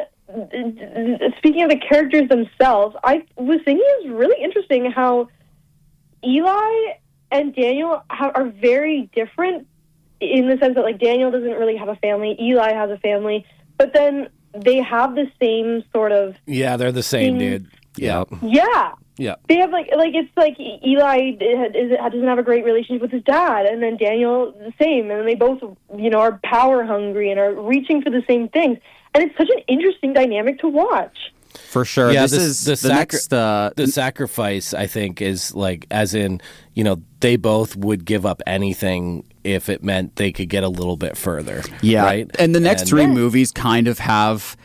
speaking of the characters themselves, I was thinking it was really interesting how Eli and Daniel are very different in the sense that like Daniel doesn't really have a family, Eli has a family, but then they have the same sort of they're the same, dude. Yeah. They have like it's like Eli doesn't have a great relationship with his dad, and then Daniel the same, and then they both are power hungry and are reaching for the same things, and it's such an interesting dynamic to watch. For sure. Yeah, this is the next. The sacrifice, I think, is like, as in, they both would give up anything if it meant they could get a little bit further. Yeah. Right? And the next three movies kind of have.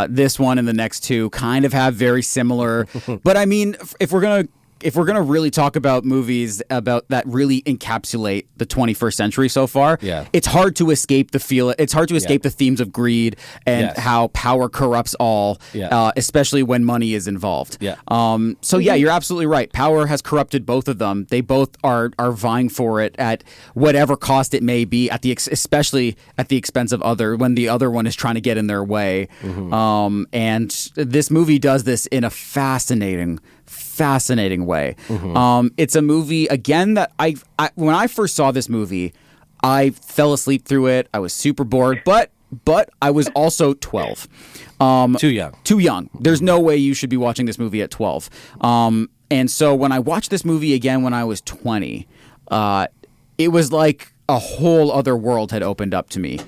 This one and the next two kind of have very similar. But I mean, if we're gonna really talk about movies about that really encapsulate the 21st century so far, it's hard to escape the feel. It's hard to escape the themes of greed and how power corrupts all, especially when money is involved. So you're absolutely right. Power has corrupted both of them. They both are vying for it at whatever cost it may be, especially at the expense of when the other one is trying to get in their way. And this movie does this in a fascinating way. It's a movie, again, that I when I first saw this movie, I fell asleep through it. I was super bored, but I was also 12. Too young. There's no way you should be watching this movie at 12. And so when I watched this movie again when I was 20, it was like a whole other world had opened up to me.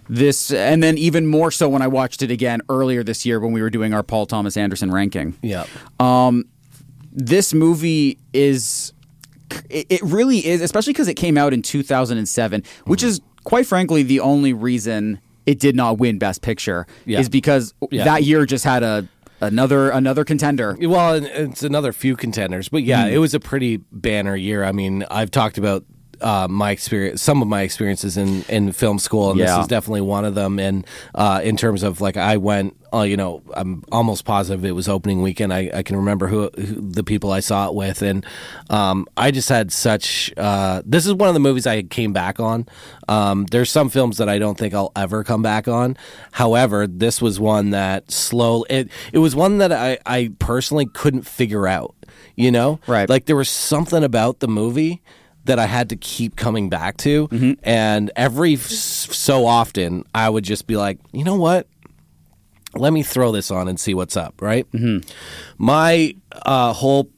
And then even more so when I watched it again earlier this year when we were doing our Paul Thomas Anderson ranking. This movie it really is, especially because it came out in 2007, which is quite frankly the only reason it did not win Best Picture is because that year just had another contender. Well, it's another few contenders, but it was a pretty banner year. I mean, I've talked about my experience, some of my experiences in film school, and this is definitely one of them. And in terms of like, I went, I'm almost positive it was opening weekend. I can remember who the people I saw it with, and I just had such. This is one of the movies I came back on. There's some films that I don't think I'll ever come back on. However, this was one that it was one that I personally couldn't figure out. Right? Like there was something about the movie that I had to keep coming back to, and every so often I would just be like, you know what? Let me throw this on and see what's up, right? My whole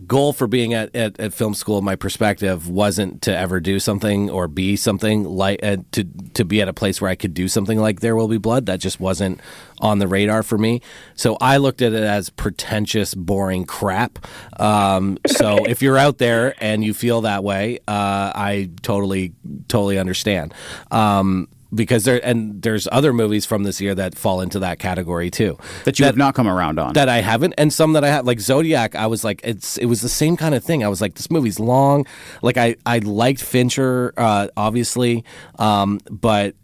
goal for being at film school, my perspective wasn't to ever do something or be something like to be at a place where I could do something like There Will Be Blood. That just wasn't on the radar for me. So I looked at it as pretentious, boring crap. So if you're out there and you feel that way, I totally understand. Because there's other movies from this year that fall into that category too. That you have not come around on. That I haven't, and some that I have. Like Zodiac, I was like, it was the same kind of thing. I was like, this movie's long. Like I liked Fincher, obviously, but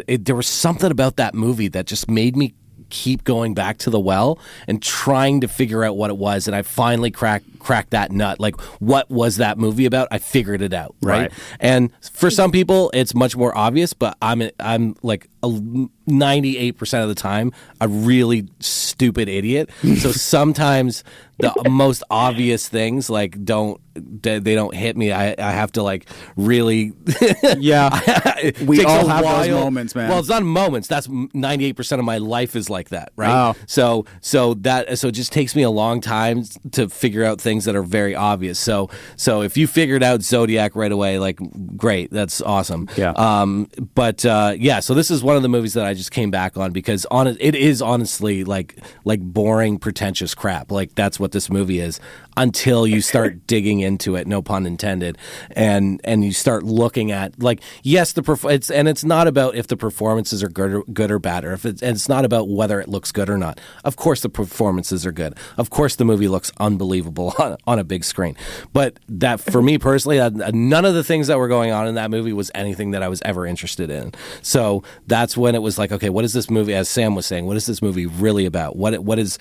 there was something about that movie that just made me keep going back to the well and trying to figure out what it was, and I finally cracked that nut. Like, what was that movie about? I figured it out, right? And for some people it's much more obvious, but I'm like 98% of the time a really stupid idiot. So sometimes the most obvious things like they don't hit me. I have to like really we all have those moments, man. Well, it's not moments. That's 98% of my life is like that, right? So it just takes me a long time to figure out things that are very obvious. So if you figured out Zodiac right away, like great, that's awesome. So this is one of the movies that I just came back on because it is honestly like boring, pretentious crap. Like that's what this movie is until you start digging into it, no pun intended, and you start looking at like, yes, it's not about if the performances are good or bad, or it's not about whether it looks good or not. Of course the performances are good. Of course the movie looks unbelievable on a big screen. But that, for me personally, none of the things that were going on in that movie was anything that I was ever interested in. So that's when it was like, okay, what is this movie, as Sam was saying, what is this movie really about? What is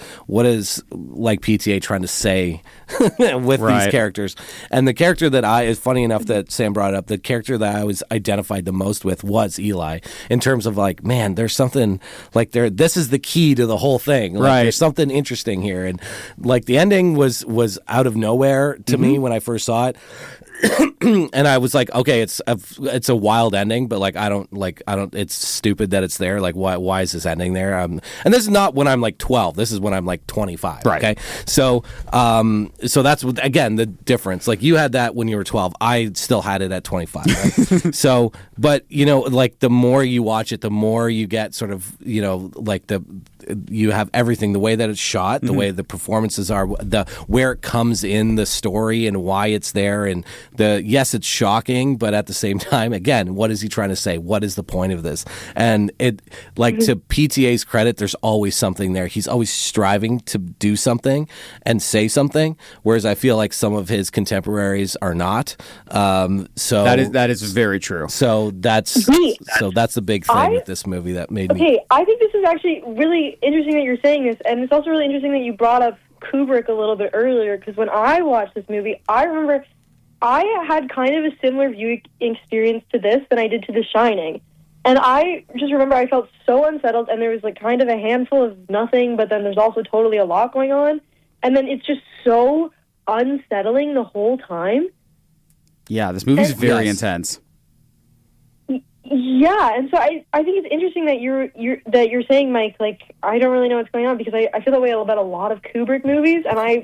like PTA trying to say with these characters? And the character that is funny enough that Sam brought up, the character that I was identified the most with was Eli, in terms of like, man, there's something like this is the key to the whole thing. Like, there's something interesting here. And like the ending was out of nowhere to me when I first saw it. And I was like, okay, it's a wild ending, but like I don't it's stupid that it's there. Like why is this ending there? And this is not when I'm like 12. This is when I'm like 25. Right. Okay. So that's again the difference. Like you had that when you were 12. I still had it at 25. Right? So, but like the more you watch it, the more you get sort of like you have everything, the way that it's shot, the way the performances are, where it comes in the story and why it's there, and yes, it's shocking, but at the same time, again, what is he trying to say? What is the point of this? And it, like, to PTA's credit, there's always something there. He's always striving to do something and say something, whereas I feel like some of his contemporaries are not. So that is very true. So that's the big thing with this movie that made me. Okay, I think this is actually really interesting that you're saying this, and it's also really interesting that you brought up Kubrick a little bit earlier, because when I watched this movie, I remember I had kind of a similar viewing experience to this than I did to The Shining. And I just remember I felt so unsettled, and there was like kind of a handful of nothing, but then there's also totally a lot going on. And then it's just so unsettling the whole time. Yeah, this movie's very intense. Yeah, and so I think it's interesting that you're saying, Mike, like, I don't really know what's going on, because I feel that way about a lot of Kubrick movies, and I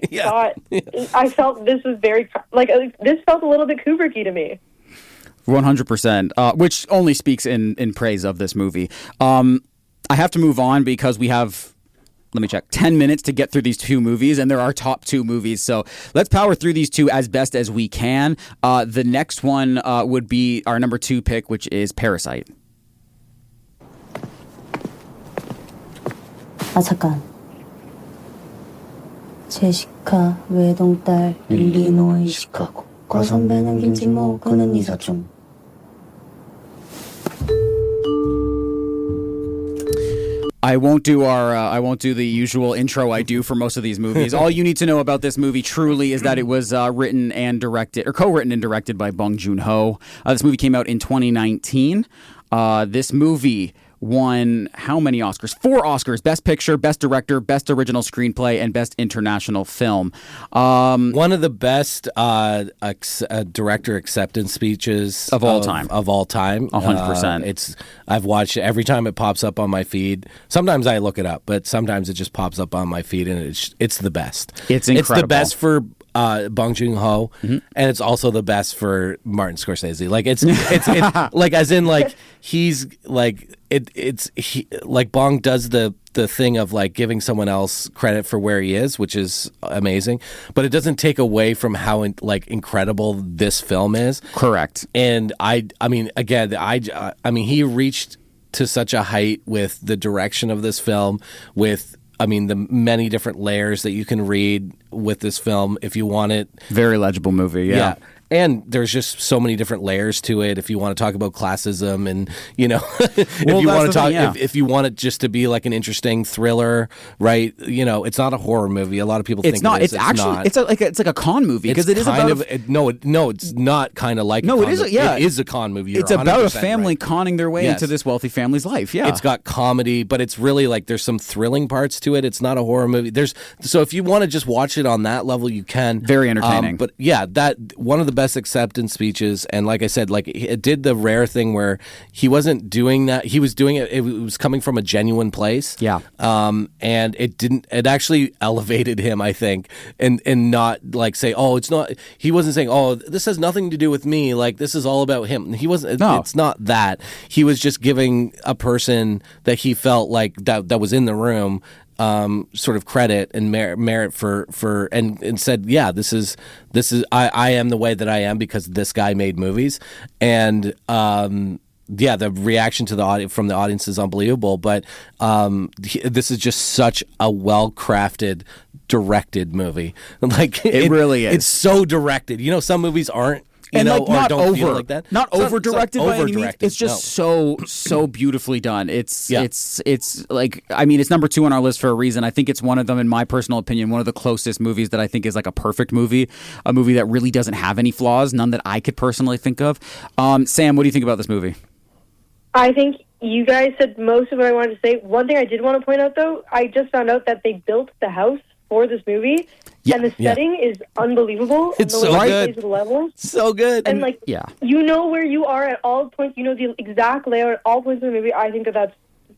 I felt this was very, like, this felt a little bit Kubrick-y to me. 100%, which only speaks in praise of this movie. I have to move on because we have, let me check, 10 minutes to get through these two movies, and they're our top two movies. So let's power through these two as best as we can. The next one would be our number 2 pick, which is Parasite. 아, 잠깐. 제시카 외동딸 일리노이 시카고. 과 선배는 김치모, 그는 네 사촌. I won't do the usual intro I do for most of these movies. All you need to know about this movie truly is that it was written and directed, or co-written and directed by Bong Joon-ho. This movie came out in 2019. This movie won how many Oscars? 4 Oscars: Best Picture, Best Director, Best Original Screenplay, and Best International Film. One of the best director acceptance speeches of all time. 100%. I've watched it every time it pops up on my feed. Sometimes I look it up, but sometimes it just pops up on my feed, and it's the best. It's incredible. It's the best for Bong Joon-ho, and it's also the best for Martin Scorsese. Like it's like as in like he's like like Bong does the thing of like giving someone else credit for where he is, which is amazing, but it doesn't take away from how incredible this film is. Correct. And I mean he reached to such a height with the direction of this film, with the many different layers that you can read with this film if you want it. Very legible movie, yeah. And there's just so many different layers to it. If you want to talk about classism, and if you want it just to be like an interesting thriller, right? It's not a horror movie. A lot of people think not. It is. It's actually it's like a con movie, because it is kind about it's not kind of like no, a con it is. Movie. Yeah, it is a con movie. You're it's about a 100% family right. conning their way into this wealthy family's life. Yeah, it's got comedy, but it's really like there's some thrilling parts to it. It's not a horror movie. So if you want to just watch it on that level, you can. Very entertaining. But yeah, that one of the best acceptance speeches, and like I said, like it did the rare thing where he wasn't doing that. He was doing it. It was coming from a genuine place. Yeah. And it actually elevated him, I think, and not like say, oh, it's not. He wasn't saying, oh, this has nothing to do with me. Like this is all about him. He wasn't. No. It's not that. He was just giving a person that he felt like that was in the room sort of credit and merit for and said, yeah, this is I am the way that I am because this guy made movies. And the reaction to from the audience is unbelievable, but this is just such a well-crafted, directed movie. Like it really is. It's so directed. Some movies aren't. Not don't feel over, like that. not over directed by any means. It's just no. so beautifully done. It's like, it's number 2 on our list for a reason. I think it's one of them, in my personal opinion, one of the closest movies that I think is like a perfect movie, a movie that really doesn't have any flaws, none that I could personally think of. Sam, what do you think about this movie? I think you guys said most of what I wanted to say. One thing I did want to point out, though, I just found out that they built the house for this movie. Yeah, and the setting is unbelievable. It's so good. So good. And you know where you are at all points. You know the exact layout at all points in the movie. I think that's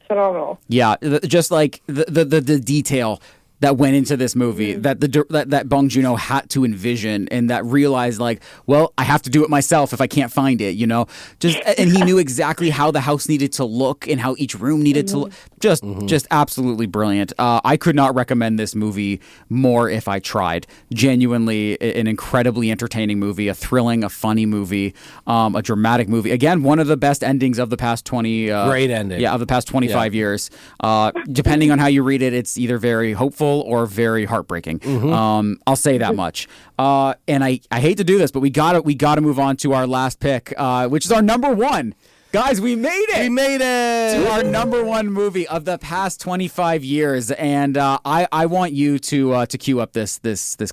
phenomenal. Yeah, just like the detail that went into this movie, that Bong Joon-ho had to envision, and that realized, like, well, I have to do it myself if I can't find it, and he knew exactly how the house needed to look and how each room needed to look. Just absolutely brilliant. I could not recommend this movie more if I tried. Genuinely an incredibly entertaining movie, a thrilling, a funny movie, a dramatic movie. Again, one of the best endings of the past 20 great ending. Yeah, of the past 25 years. Depending on how you read it, it's either very hopeful or very heartbreaking. I'll say that much. And I hate to do this, but we gotta move on to our last pick, which is our number 1. Guys, we made it! We made it! To our number 1 movie of the past 25 years. And I want you to cue up this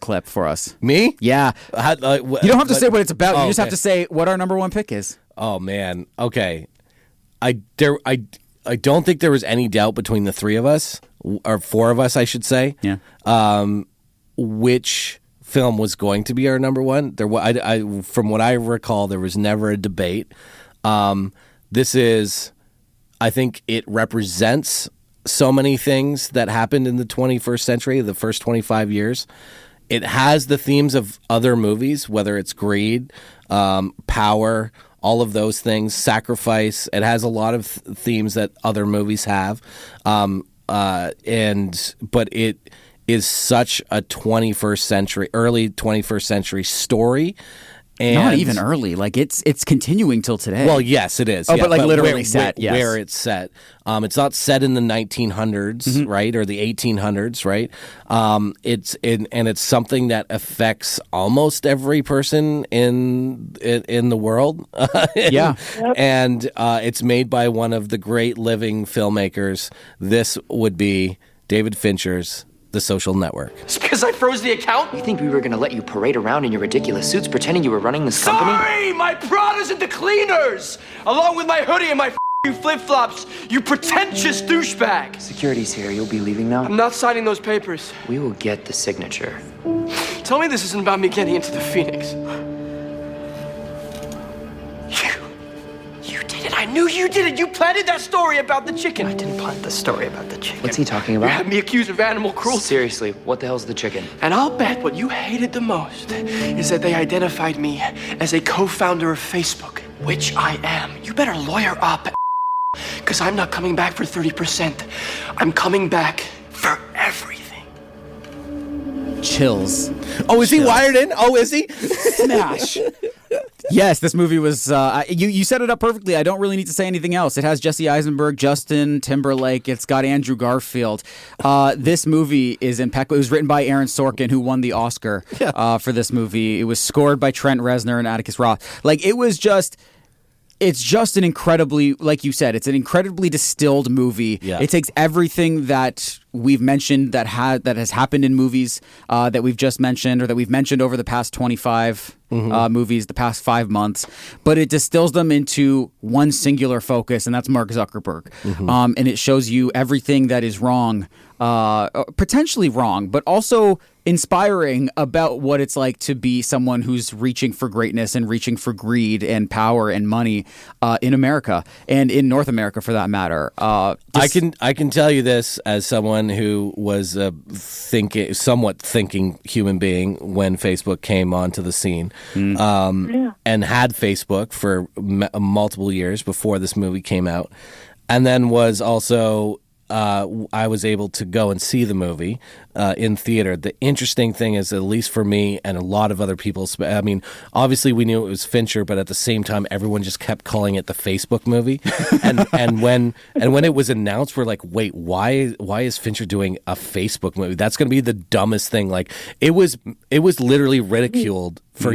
clip for us. Me? Yeah. You don't have to say what it's about. You just have to say what our number 1 pick is. Oh, man. Okay. I don't think there was any doubt between the 3 of us, or 4 of us, I should say. Yeah. Which film was going to be our number 1? From what I recall, there was never a debate. This is, I think it represents so many things that happened in the 21st century, the first 25 years. It has the themes of other movies, whether it's greed, power, all of those things, sacrifice. It has a lot of themes that other movies have. But it is such a early 21st century story. And not even early. Like it's continuing till today. Well, yes, it is. Oh, yeah, but like literally set. Yes. Where it's set. It's not set in the 1900s, right, or the 1800s, right? It's something that affects almost every person in the world. Yeah, and it's made by one of the great living filmmakers. This would be David Fincher's The Social Network. It's because I froze the account? You think we were gonna let you parade around in your ridiculous suits pretending you were running this company? Sorry! My Prada's at the cleaners! Along with my hoodie and my flip-flops, you pretentious douchebag! Security's here. You'll be leaving now? I'm not signing those papers. We will get the signature. Tell me this isn't about me getting into the Phoenix. You did it. I knew you did it. You planted that story about the chicken. I didn't plant the story about the chicken. What's he talking about? You had me accused of animal cruelty. Seriously, what the hell's the chicken? And I'll bet what you hated the most is that they identified me as a co-founder of Facebook, which I am. You better lawyer up, because I'm not coming back for 30%. I'm coming back for everything. Chills. Oh, is he wired in? Oh, is he? Smash. Yes, this movie was. You set it up perfectly. I don't really need to say anything else. It has Jesse Eisenberg, Justin Timberlake. It's got Andrew Garfield. This movie is impeccable. It was written by Aaron Sorkin, who won the Oscar for this movie. It was scored by Trent Reznor and Atticus Ross. Like it was just. It's just an incredibly, like you said, it's an incredibly distilled movie. Yeah. It takes everything that we've mentioned that has happened in movies that we've just mentioned or that we've mentioned over the past 25 movies, the past 5 months, but it distills them into one singular focus, and that's Mark Zuckerberg. And it shows you everything that is wrong, potentially wrong, but also inspiring about what it's like to be someone who's reaching for greatness and reaching for greed and power and money in America and in North America for that matter. I can tell you this as someone who was a somewhat thinking human being when Facebook came onto the scene, and had Facebook for multiple years before this movie came out, and then was also. I was able to go and see the movie in theater. The interesting thing is, at least for me and a lot of other people, I mean, obviously we knew it was Fincher, but at the same time, everyone just kept calling it the Facebook movie. and when it was announced, we're like, wait, why is Fincher doing a Facebook movie? That's going to be the dumbest thing. Like it was literally ridiculed for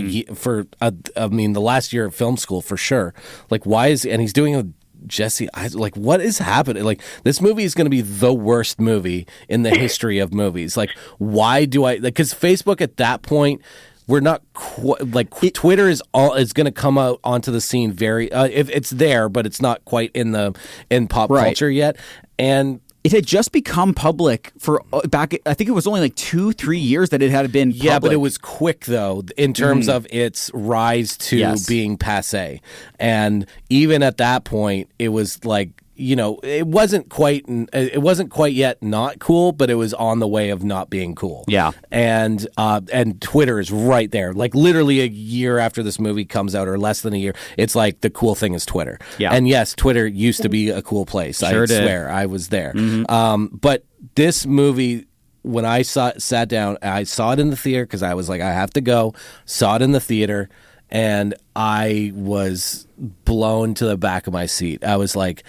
I mean, the last year of film school for sure. Like and he's doing a Jesse, like, what is happening? Like, this movie is going to be the worst movie in the history of movies. Like, why do I? Because Facebook at that point, we're not Twitter is going to come out onto the scene very. If it's there, but it's not quite in pop culture yet, and. It had just become public for back. I think it was only like 2-3 years that it had been public. Yeah, but it was quick though in terms of its rise to being passé, and even at that point, it was like. You know, it wasn't quite yet not cool, but it was on the way of not being cool. Yeah, and Twitter is right there, like literally a year after this movie comes out, or less than a year. It's like the cool thing is Twitter. Yeah, and yes, Twitter used to be a cool place. Sure I swear, I was there. But this movie. When I sat down, I saw it in the theater because I was like, I have to go. Saw it in the theater, and I was blown to the back of my seat. I was like.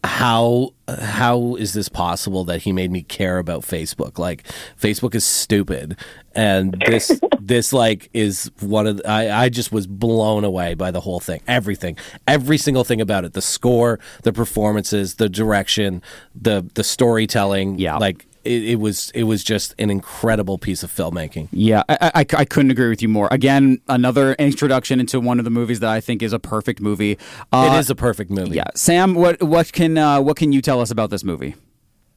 How is this possible that he made me care about Facebook? Like, Facebook is stupid, and this like is one of I just was blown away by the whole thing. Everything, every single thing about it. The score, the performances, the direction, the storytelling. Yeah, like. It was just an incredible piece of filmmaking. Yeah, I couldn't agree with you more. Again, another introduction into one of the movies that I think is a perfect movie. It is a perfect movie. Yeah, Sam, what can you tell us about this movie?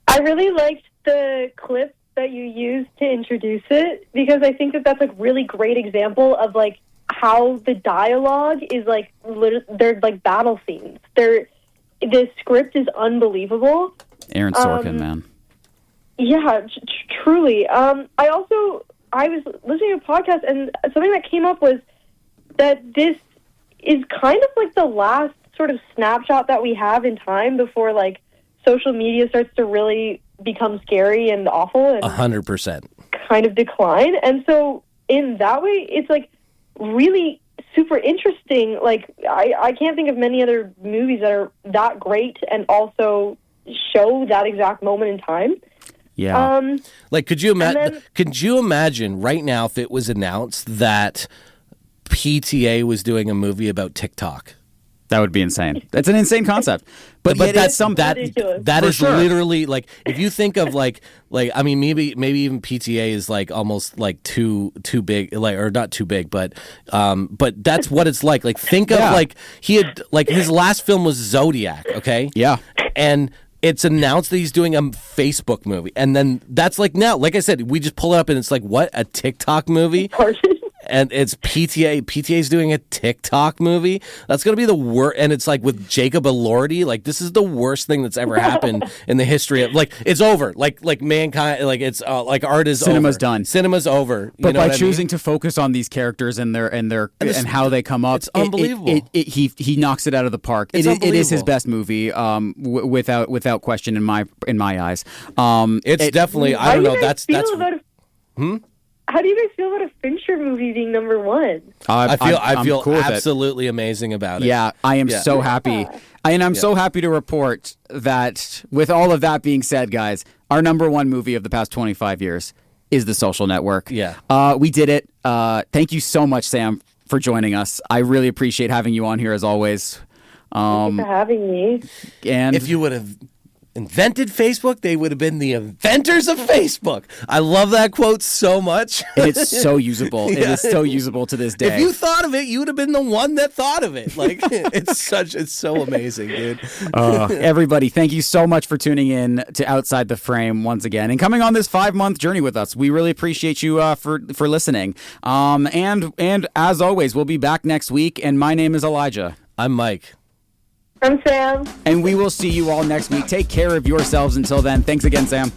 I really liked the clip that you used to introduce it because I think that that's a really great example of like how the dialogue is like they're like battle scenes. The script is unbelievable. Aaron Sorkin, man. Yeah, truly. I was listening to a podcast, and something that came up was that this is kind of like the last sort of snapshot that we have in time before, like, social media starts to really become scary and awful and 100% kind of decline. And so, in that way, it's like really super interesting. Like, I can't think of many other movies that are that great and also show that exact moment in time. Yeah. Like, could you imagine right now if it was announced that PTA was doing a movie about TikTok? That would be insane. That's an insane concept. But that's that is sure. Literally like, if you think of like I mean maybe even PTA is like almost like too big, like, or not too big, but that's what it's like. Like, think of like he had like his last film was Zodiac, okay? Yeah. And it's announced that he's doing a Facebook movie, and then that's like, now, like I said, we just pull it up and it's like, what, a TikTok movie? And it's PTA. PTA's doing a TikTok movie. That's going to be the worst. And it's like with Jacob Elordi. Like, this is the worst thing that's ever happened in the history of, like, it's over. Like mankind, like, it's like art is Cinema's over. done. Cinema's over. But by choosing to focus on these characters and how they come up, it's unbelievable. He knocks it out of the park. It is his best movie, without question in my eyes. It's definitely, I don't know. That's. How do you guys feel about a Fincher movie being number one? I feel cool absolutely amazing about it. Yeah, I am so happy. And I'm so happy to report that, with all of that being said, guys, our number one movie of the past 25 years is The Social Network. Yeah. We did it. Thank you so much, Sam, for joining us. I really appreciate having you on here, as always. Thank you for having me. And if you would have invented Facebook, they would have been the inventors of Facebook. I love that quote so much. And it's so usable. It is so usable to this day. If you thought of it, you would have been the one that thought of it. Like, it's so amazing, dude. Everybody, thank you so much for tuning in to Outside the Frame once again and coming on this 5-month journey with us. We really appreciate you for listening. And as always, we'll be back next week. And my name is Elijah. I'm Mike. I'm Sam. And we will see you all next week. Take care of yourselves until then. Thanks again, Sam.